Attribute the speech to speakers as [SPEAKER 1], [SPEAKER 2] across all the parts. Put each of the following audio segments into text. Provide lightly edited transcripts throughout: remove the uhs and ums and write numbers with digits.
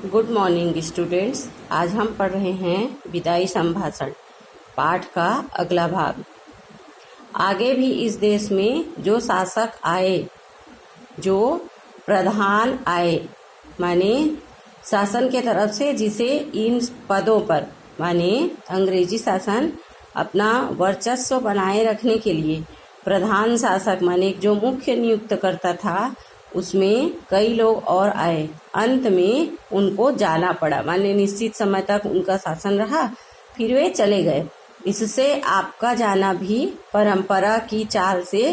[SPEAKER 1] Good morning students. आज हम पढ़ रहे हैं विदाई संभाषण पाठ का अगला भाग। आगे भी इस देश में जो शासक आए, जो प्रधान आए, माने शासन के तरफ से जिसे इन पदों पर माने अंग्रेजी शासन अपना वर्चस्व बनाए रखने के लिए प्रधान शासक माने जो मुख्य नियुक्त करता था, उसमें कई लोग और आए। अंत में उनको जाना पड़ा, माने निश्चित समय तक उनका शासन रहा, फिर वे चले गए। इससे आपका जाना भी परंपरा की चाल से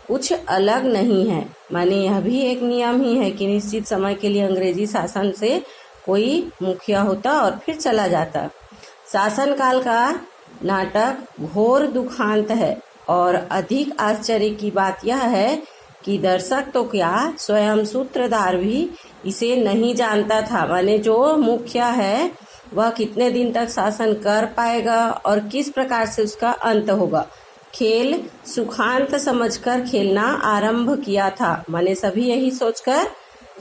[SPEAKER 1] कुछ अलग नहीं है। माने यह भी एक नियम ही है कि निश्चित समय के लिए अंग्रेजी शासन से कोई मुखिया होता और फिर चला जाता। शासन काल का नाटक घोर दुखांत है और अधिक आश्चर्य की बात यह है कि दर्शक तो क्या, स्वयं सूत्रधार भी इसे नहीं जानता था। माने जो मुखिया है वह कितने दिन तक शासन कर पाएगा और किस प्रकार से उसका अंत होगा। खेल सुखांत समझकर खेलना आरंभ किया था। माने सभी यही सोचकर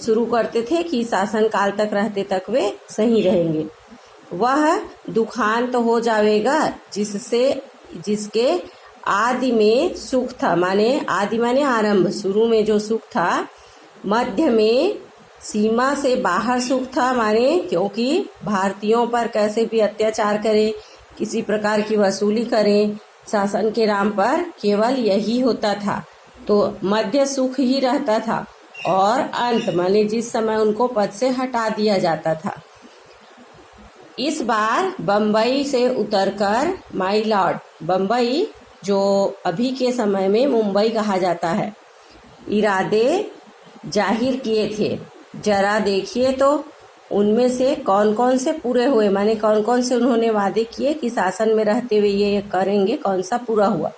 [SPEAKER 1] शुरू करते थे कि शासन काल तक रहते तक वे सही रहेंगे। वह दुखांत हो जाएगा जिसके आदि में सुख था। माने आदि माने आरंभ, शुरू में जो सुख था, मध्य में सीमा से बाहर सुख था। माने क्योंकि भारतीयों पर कैसे भी अत्याचार करें, किसी प्रकार की वसूली करें, शासन के नाम पर केवल यही होता था। तो मध्य सुख ही रहता था और अंत माने जिस समय उनको पद से हटा दिया जाता था। इस बार बम्बई से उतरकर माई लॉर्ड, बम्बई जो अभी के समय में मुंबई कहा जाता है, इरादे जाहिर किए थे। जरा देखिए तो उनमें से कौन कौन से पूरे हुए। माने कौन कौन से उन्होंने वादे किए कि शासन में रहते हुए ये करेंगे, कौन सा पूरा हुआ।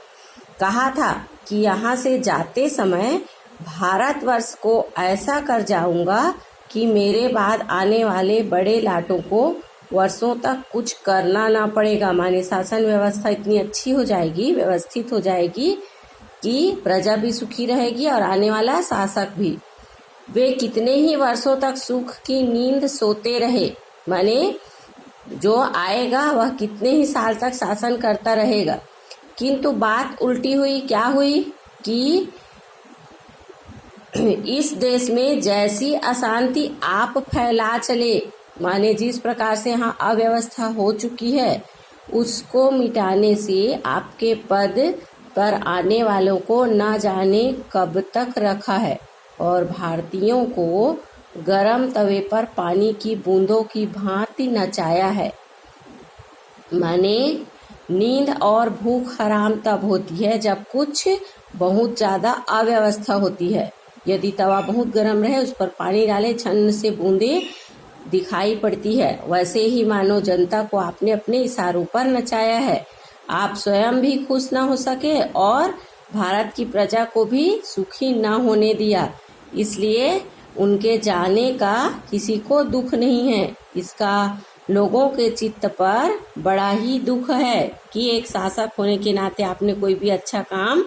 [SPEAKER 1] कहा था कि यहाँ से जाते समय भारतवर्ष को ऐसा कर जाऊंगा कि मेरे बाद आने वाले बड़े लाटों को वर्षों तक कुछ करना ना पड़ेगा। माने शासन व्यवस्था इतनी अच्छी हो जाएगी, व्यवस्थित हो जाएगी कि प्रजा भी सुखी रहेगी और आने वाला शासक भी। वे कितने ही वर्षों तक सुख की नींद सोते रहे। माने जो आएगा वह कितने ही साल तक शासन करता रहेगा। किंतु बात उल्टी हुई। क्या हुई कि इस देश में जैसी अशांति आप फैला चले, माने जिस प्रकार से यहाँ अव्यवस्था हो चुकी है, उसको मिटाने से आपके पद पर आने वालों को न जाने कब तक रखा है और भारतीयों को गरम तवे पर पानी की बूंदों की भांति नचाया है। माने नींद और भूख हराम तब होती है जब कुछ बहुत ज्यादा अव्यवस्था होती है। यदि तवा बहुत गर्म रहे, उस पर पानी डाले, छन्न से बूंदे दिखाई पड़ती है। वैसे ही मानो जनता को आपने अपने इशारों पर नचाया है। आप स्वयं भी खुश न हो सके और भारत की प्रजा को भी सुखी न होने दिया। इसलिए उनके जाने का किसी को दुख नहीं है। इसका लोगों के चित्त पर बड़ा ही दुख है कि एक शासक होने के नाते आपने कोई भी अच्छा काम।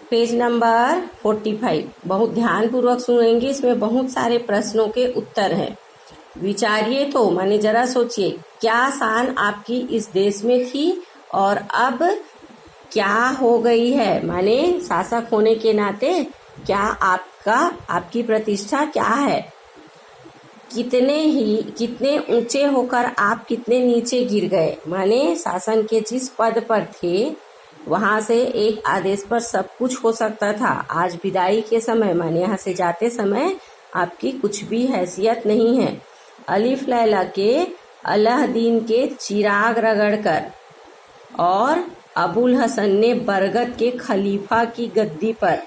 [SPEAKER 1] पेज नंबर 45 बहुत ध्यान पूर्वक सुनेंगे, इसमें बहुत सारे प्रश्नों के उत्तर हैं। विचारिए तो, माने जरा सोचिए, क्या शान आपकी इस देश में थी और अब क्या हो गई है। माने शासक होने के नाते क्या आपकी प्रतिष्ठा क्या है। कितने ऊंचे होकर आप कितने नीचे गिर गए। माने शासन के जिस पद पर थे वहां से एक आदेश पर सब कुछ हो सकता था। आज विदाई के समय, माने यहाँ से जाते समय आपकी कुछ भी हैसियत नहीं है। अलिफ लैला के अलाउद्दीन के चिराग रगड़कर और अबुल हसन ने बरगद के खलीफा की गद्दी पर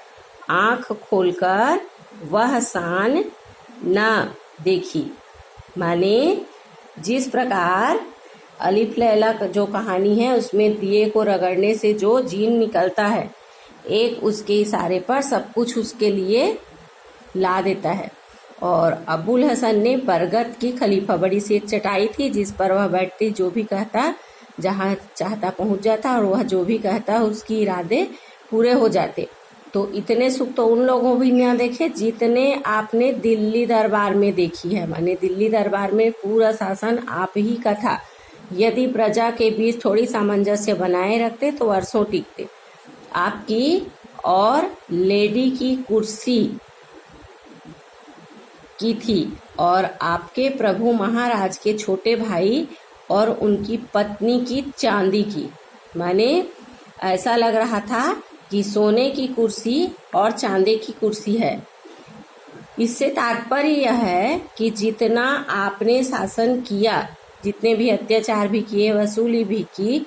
[SPEAKER 1] आंख खोलकर वह शान न देखी। माने जिस प्रकार अलिफ लैला जो कहानी है उसमें दिए को रगड़ने से जो जीन निकलता है, एक उसके इशारे पर सब कुछ उसके लिए ला देता है। और अबुल हसन ने बरगद की खलीफा, बड़ी सी एक चटाई थी जिस पर वह बैठती, जो भी कहता जहाँ चाहता पहुंच जाता और वह जो भी कहता उसकी इरादे पूरे हो जाते। तो इतने सुख तो उन लोगों भी ना देखे जितने आपने दिल्ली दरबार में देखी है। माने दिल्ली दरबार में पूरा शासन आप ही का था। यदि प्रजा के बीच थोड़ी सामंजस्य बनाए रखते तो वर्षों टिकते। आपकी और लेडी की कुर्सी की थी और आपके प्रभु महाराज के छोटे भाई और उनकी पत्नी की चांदी की। माने ऐसा लग रहा था कि सोने की कुर्सी और चांदी की कुर्सी है। इससे तात्पर्य यह है कि जितना आपने शासन किया, जितने भी अत्याचार भी किए, वसूली भी की,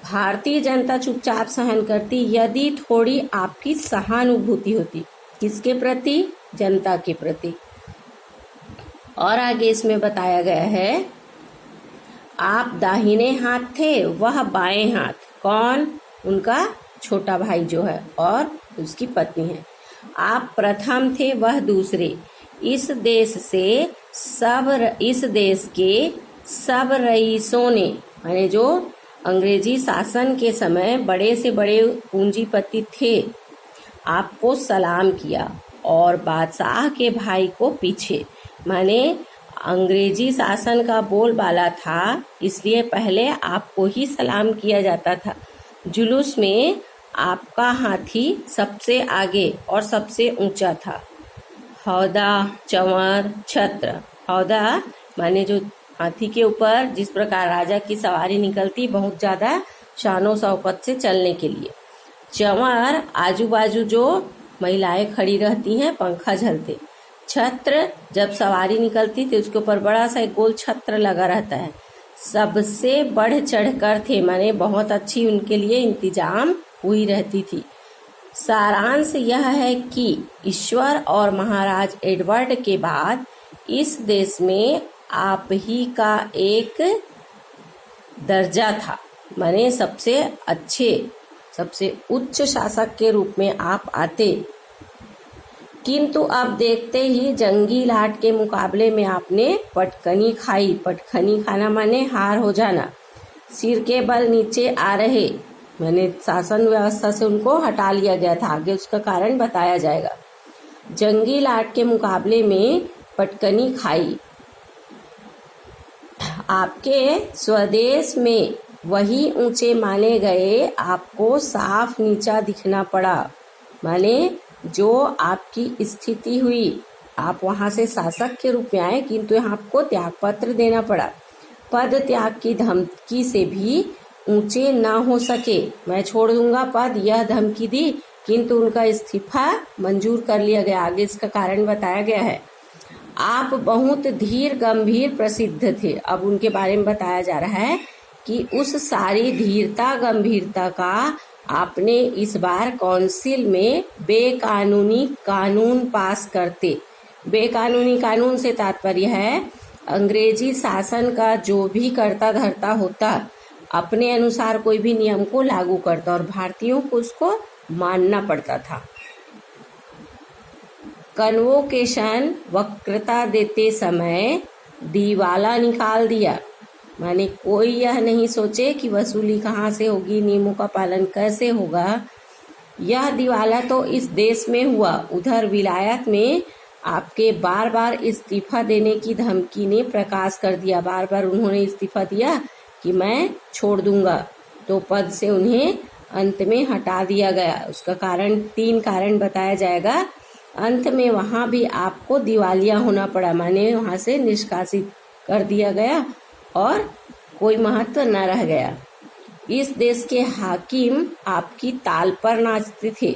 [SPEAKER 1] भारतीय जनता चुपचाप सहन करती यदि थोड़ी आपकी सहानुभूति होती। किसके प्रति? जनता के प्रति। और आगे इसमें बताया गया है, आप दाहिने हाथ थे, वह बाएं हाथ। कौन? उनका छोटा भाई जो है और उसकी पत्नी है। आप प्रथम थे, वह दूसरे। इस देश के सब रईसों ने, माने जो अंग्रेजी शासन के समय बड़े से बड़े पूंजीपति थे, आपको सलाम किया और बादशाह के भाई को पीछे। माने अंग्रेजी शासन का बोलबाला था, इसलिए पहले आपको ही सलाम किया जाता था। जुलूस में आपका हाथी सबसे आगे और सबसे ऊंचा था। हौदा, चंवर, छत्र। हौदा माने जो हाथी के ऊपर जिस प्रकार राजा की सवारी निकलती, बहुत ज्यादा शानो शौकत से चलने के लिए। चंवर आजू बाजू जो महिलाएं खड़ी रहती हैं, पंखा झलते। छत्र जब सवारी निकलती थी उसके ऊपर बड़ा सा एक गोल छत्र लगा रहता है। सबसे बढ़ चढ़कर थे, माने बहुत अच्छी उनके लिए इंतजाम हुई रहती थी। सारांश यह है कि ईश्वर और महाराज एडवर्ड के बाद इस देश में आप ही का एक दर्जा था। माने सबसे अच्छे, सबसे उच्च शासक के रूप में आप आते। किंतु अब देखते ही जंगी लाट के मुकाबले में आपने पटकनी खाई। पटकनी खाना माने हार हो जाना। सिर के बल नीचे आ रहे, माने शासन व्यवस्था से उनको हटा लिया गया था। आगे उसका कारण बताया जाएगा। जंगी लाट के मुकाबले में पटकनी खाई। आपके स्वदेश में वही ऊंचे माने गए, आपको साफ नीचा दिखना पड़ा। माने जो आपकी स्थिति हुई, आप वहां से शासक के रूप में आए, किंतु यहाँ आपको त्याग पत्र देना पड़ा। पद त्याग की धमकी से भी ऊंचे ना हो सके। मैं छोड़ दूंगा पद, यह धमकी दी, किंतु उनका इस्तीफा मंजूर कर लिया गया। आगे इसका कारण बताया गया है। आप बहुत धीर गंभीर प्रसिद्ध थे। अब उनके बारे में बताया जा रहा है कि उस सारी धीरता गंभीरता का आपने इस बार काउंसिल में बेकानूनी कानून पास करते। बेकानूनी कानून से तात्पर्य है अंग्रेजी शासन का जो भी कर्ता धर्ता होता, अपने अनुसार कोई भी नियम को लागू करता और भारतीयों को उसको मानना पड़ता था। कन्वोकेशन वक्रता देते समय दिवाला निकाल दिया। माने कोई यह नहीं सोचे कि वसूली कहाँ से होगी, नियमों का पालन कैसे होगा। यह दिवाला तो इस देश में हुआ। उधर विलायत में आपके बार बार इस्तीफा देने की धमकी ने प्रकाश कर दिया। बार बार उन्होंने इस्तीफा दिया कि मैं छोड़ दूंगा, तो पद से उन्हें अंत में हटा दिया गया। उसका कारण 3 कारण बताया जाएगा। अंत में वहां भी आपको दिवालिया होना पड़ा, माने वहां से निष्कासित कर दिया गया और कोई महत्व न रह गया। इस देश के हाकिम आपकी ताल पर नाचते थे।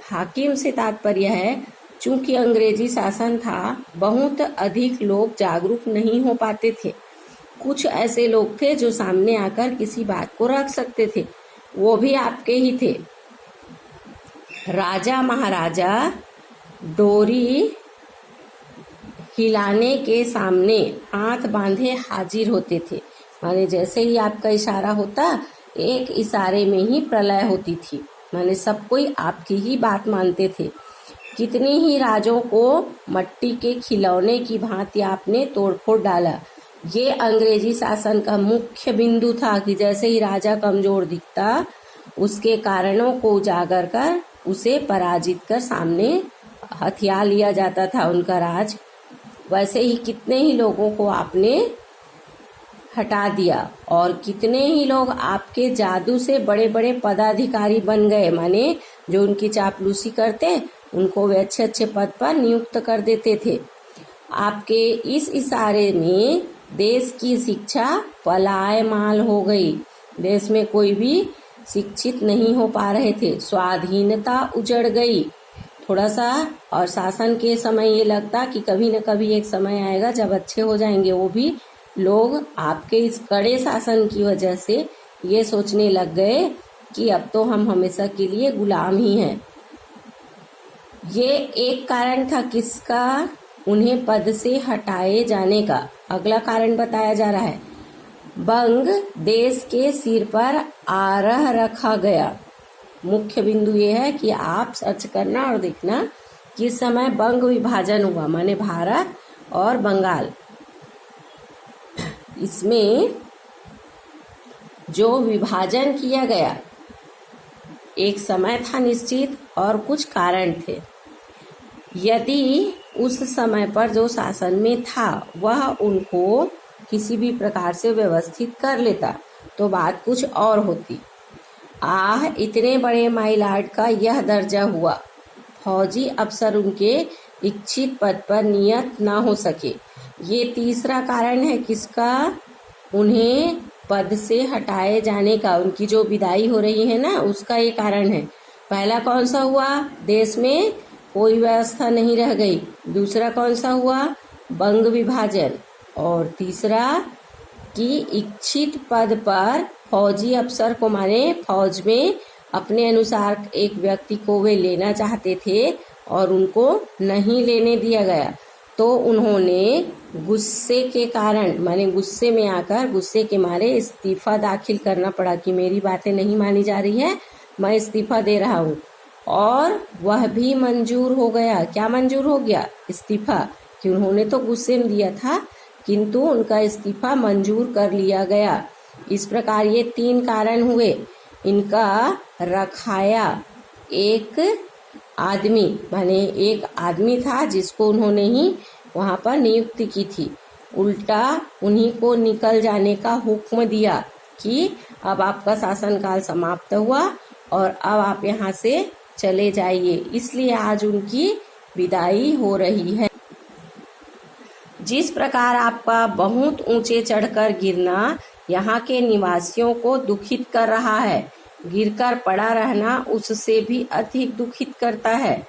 [SPEAKER 1] हाकिम से तात्पर्य है, चूंकि अंग्रेजी शासन था, बहुत अधिक लोग जागरूक नहीं हो पाते थे। कुछ ऐसे लोग थे जो सामने आकर किसी बात को रख सकते थे, वो भी आपके ही थे। राजा महाराजा डोरी हिलाने के सामने हाथ बांधे हाजिर होते थे। माने जैसे ही आपका इशारा होता, एक इशारे में ही प्रलय होती थी। माने सब कोई आपकी ही बात मानते थे। कितनी ही राजों को मट्टी के खिलौने की भांति आपने तोड़फोड़ डाला। ये अंग्रेजी शासन का मुख्य बिंदु था कि जैसे ही राजा कमजोर दिखता, उसके कारणों को उजागर कर उसे पराजित कर सामने हथिया लिया जाता था उनका राज। वैसे ही कितने ही लोगों को आपने हटा दिया और कितने ही लोग आपके जादू से बड़े बड़े पदाधिकारी बन गए। माने जो उनकी चापलूसी करते उनको वे अच्छे अच्छे पद पर नियुक्त कर देते थे। आपके इस इशारे में देश की शिक्षा पलायमाल हो गई। देश में कोई भी शिक्षित नहीं हो पा रहे थे, स्वाधीनता उजड़ गई। थोड़ा सा और शासन के समय ये लगता कि कभी न कभी एक समय आएगा जब अच्छे हो जाएंगे। वो भी लोग आपके इस कड़े शासन की वजह से ये सोचने लग गए कि अब तो हम हमेशा के लिए गुलाम ही हैं। ये एक कारण था किसका? उन्हें पद से हटाए जाने का। अगला कारण बताया जा रहा है, बंग देश के सिर पर आरह रखा गया। मुख्य बिंदु ये है कि आप सर्च करना और देखना किस समय बंग विभाजन हुआ, माने भारत और बंगाल। इसमें जो विभाजन किया गया एक समय था निश्चित और कुछ कारण थे। यदि उस समय पर जो शासन में था वह उनको किसी भी प्रकार से व्यवस्थित कर लेता तो बात कुछ और होती। इतने बड़े माइलॉर्ड का यह दर्जा हुआ, फौजी अफसर उनके इच्छित पद पर नियत ना हो सके। ये तीसरा कारण है किसका? उन्हें पद से हटाए जाने का, उनकी जो विदाई हो रही है ना उसका ये कारण है। पहला कौन सा हुआ? देश में कोई व्यवस्था नहीं रह गई। दूसरा कौन सा हुआ? बंग विभाजन। और तीसरा कि इच्छित पद पर फौजी अफसर को, माने फौज में अपने अनुसार एक व्यक्ति को वे लेना चाहते थे और उनको नहीं लेने दिया गया। तो उन्होंने गुस्से के कारण, माने गुस्से में आकर, गुस्से के मारे इस्तीफा दाखिल करना पड़ा कि मेरी बातें नहीं मानी जा रही है, मैं इस्तीफा दे रहा हूँ। और वह भी मंजूर हो गया। क्या मंजूर हो गया? इस्तीफा। कि उन्होंने तो गुस्से में दिया था किंतु उनका इस्तीफा मंजूर कर लिया गया। इस प्रकार ये तीन कारण हुए। इनका रखाया एक आदमी, माने एक आदमी था जिसको उन्होंने ही वहां पर नियुक्ति की थी, उल्टा उन्हीं को निकल जाने का हुक्म दिया कि अब आपका शासनकाल समाप्त हुआ और अब आप यहाँ से चले जाइए। इसलिए आज उनकी विदाई हो रही है। जिस प्रकार आपका बहुत ऊंचे चढ़कर गिरना यहाँ के निवासियों को दुखित कर रहा है, गिरकर पड़ा रहना उससे भी अधिक दुखित करता है।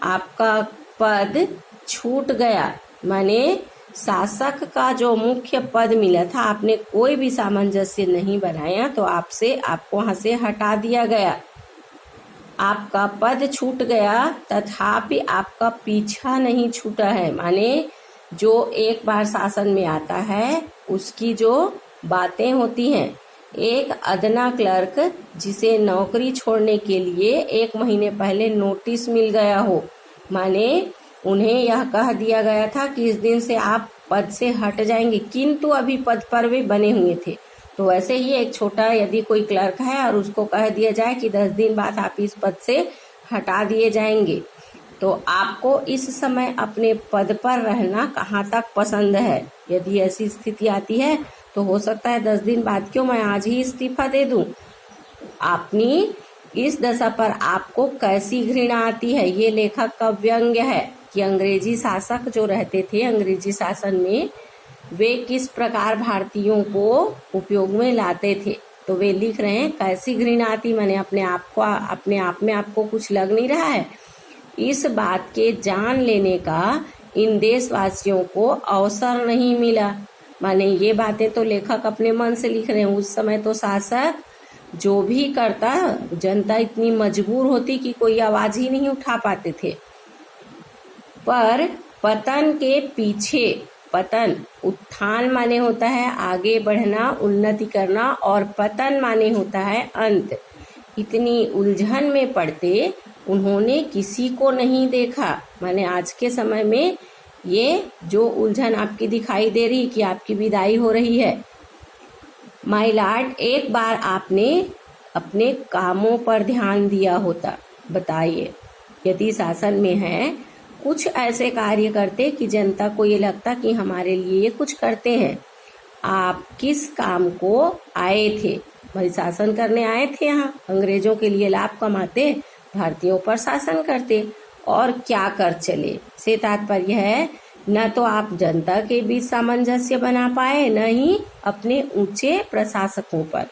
[SPEAKER 1] आपका पद छूट गया, माने शासक का जो मुख्य पद मिला था आपने कोई भी सामंजस्य नहीं बनाया तो आपको वहां से हटा दिया गया। आपका पद छूट गया तथापि आपका पीछा नहीं छूटा है। माने जो एक बार शासन में आता है उसकी जो बातें होती हैं, एक अदना क्लर्क जिसे नौकरी छोड़ने के लिए 1 महीने पहले नोटिस मिल गया हो, माने उन्हें यह कह दिया गया था कि इस दिन से आप पद से हट जाएंगे, किंतु अभी पद पर भी बने हुए थे। तो वैसे ही एक छोटा यदि कोई क्लर्क है और उसको कह दिया जाए कि 10 दिन बाद आप इस पद से हटा दिए जाएंगे, तो आपको इस समय अपने पद पर रहना कहाँ तक पसंद है? यदि ऐसी स्थिति आती है तो हो सकता है 10 दिन बाद क्यों, मैं आज ही इस्तीफा दे दूं। अपनी इस दशा पर आपको कैसी घृणा आती है? ये लेखक का व्यंग्य है कि अंग्रेजी शासक जो रहते थे अंग्रेजी शासन में, वे किस प्रकार भारतीयों को उपयोग में लाते थे। तो वे लिख रहे हैं कैसी घृणा आती, मैंने अपने आप में आपको कुछ लग नहीं रहा है। इस बात के जान लेने का इन देशवासियों को अवसर नहीं मिला। माने ये बातें तो लेखक अपने मन से लिख रहे हैं। उस समय तो शासक जो भी करता, जनता इतनी मजबूर होती कि कोई आवाज ही नहीं उठा पाते थे। पर पतन के पीछे, पतन उत्थान माने होता है आगे बढ़ना, उन्नति करना, और पतन माने होता है अंत। इतनी उलझन में पड़ते उन्होंने किसी को नहीं देखा। माने आज के समय में ये जो उलझन आपकी दिखाई दे रही कि आपकी विदाई हो रही है, माय लॉर्ड, एक बार आपने अपने कामों पर ध्यान दिया होता, बताइए। यदि शासन में है, कुछ ऐसे कार्य करते कि जनता को ये लगता कि हमारे लिए ये कुछ करते हैं। आप किस काम को आए थे? भाई शासन करने आए थे यहाँ, अंग्रेजों के लिए लाभ कमाते, भारतीयों पर शासन करते, और क्या कर चले से तात्पर्य है न तो आप जनता के बीच सामंजस्य बना पाए, न ही अपने ऊंचे प्रशासकों पर,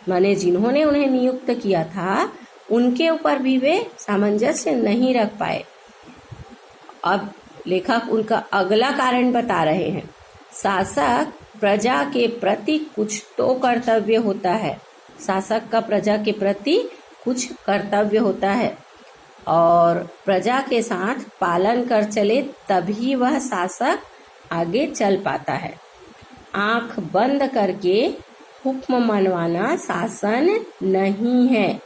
[SPEAKER 1] माने जिन्होंने उन्हें नियुक्त किया था उनके ऊपर भी वे सामंजस्य नहीं रख पाए। अब लेखक उनका अगला कारण बता रहे हैं। शासक प्रजा के प्रति कुछ तो कर्तव्य होता है। शासक का प्रजा के प्रति कुछ कर्तव्य होता है और प्रजा के साथ पालन कर चले, तभी वह शासक आगे चल पाता है। आंख बंद करके हुक्म मनवाना शासन नहीं है।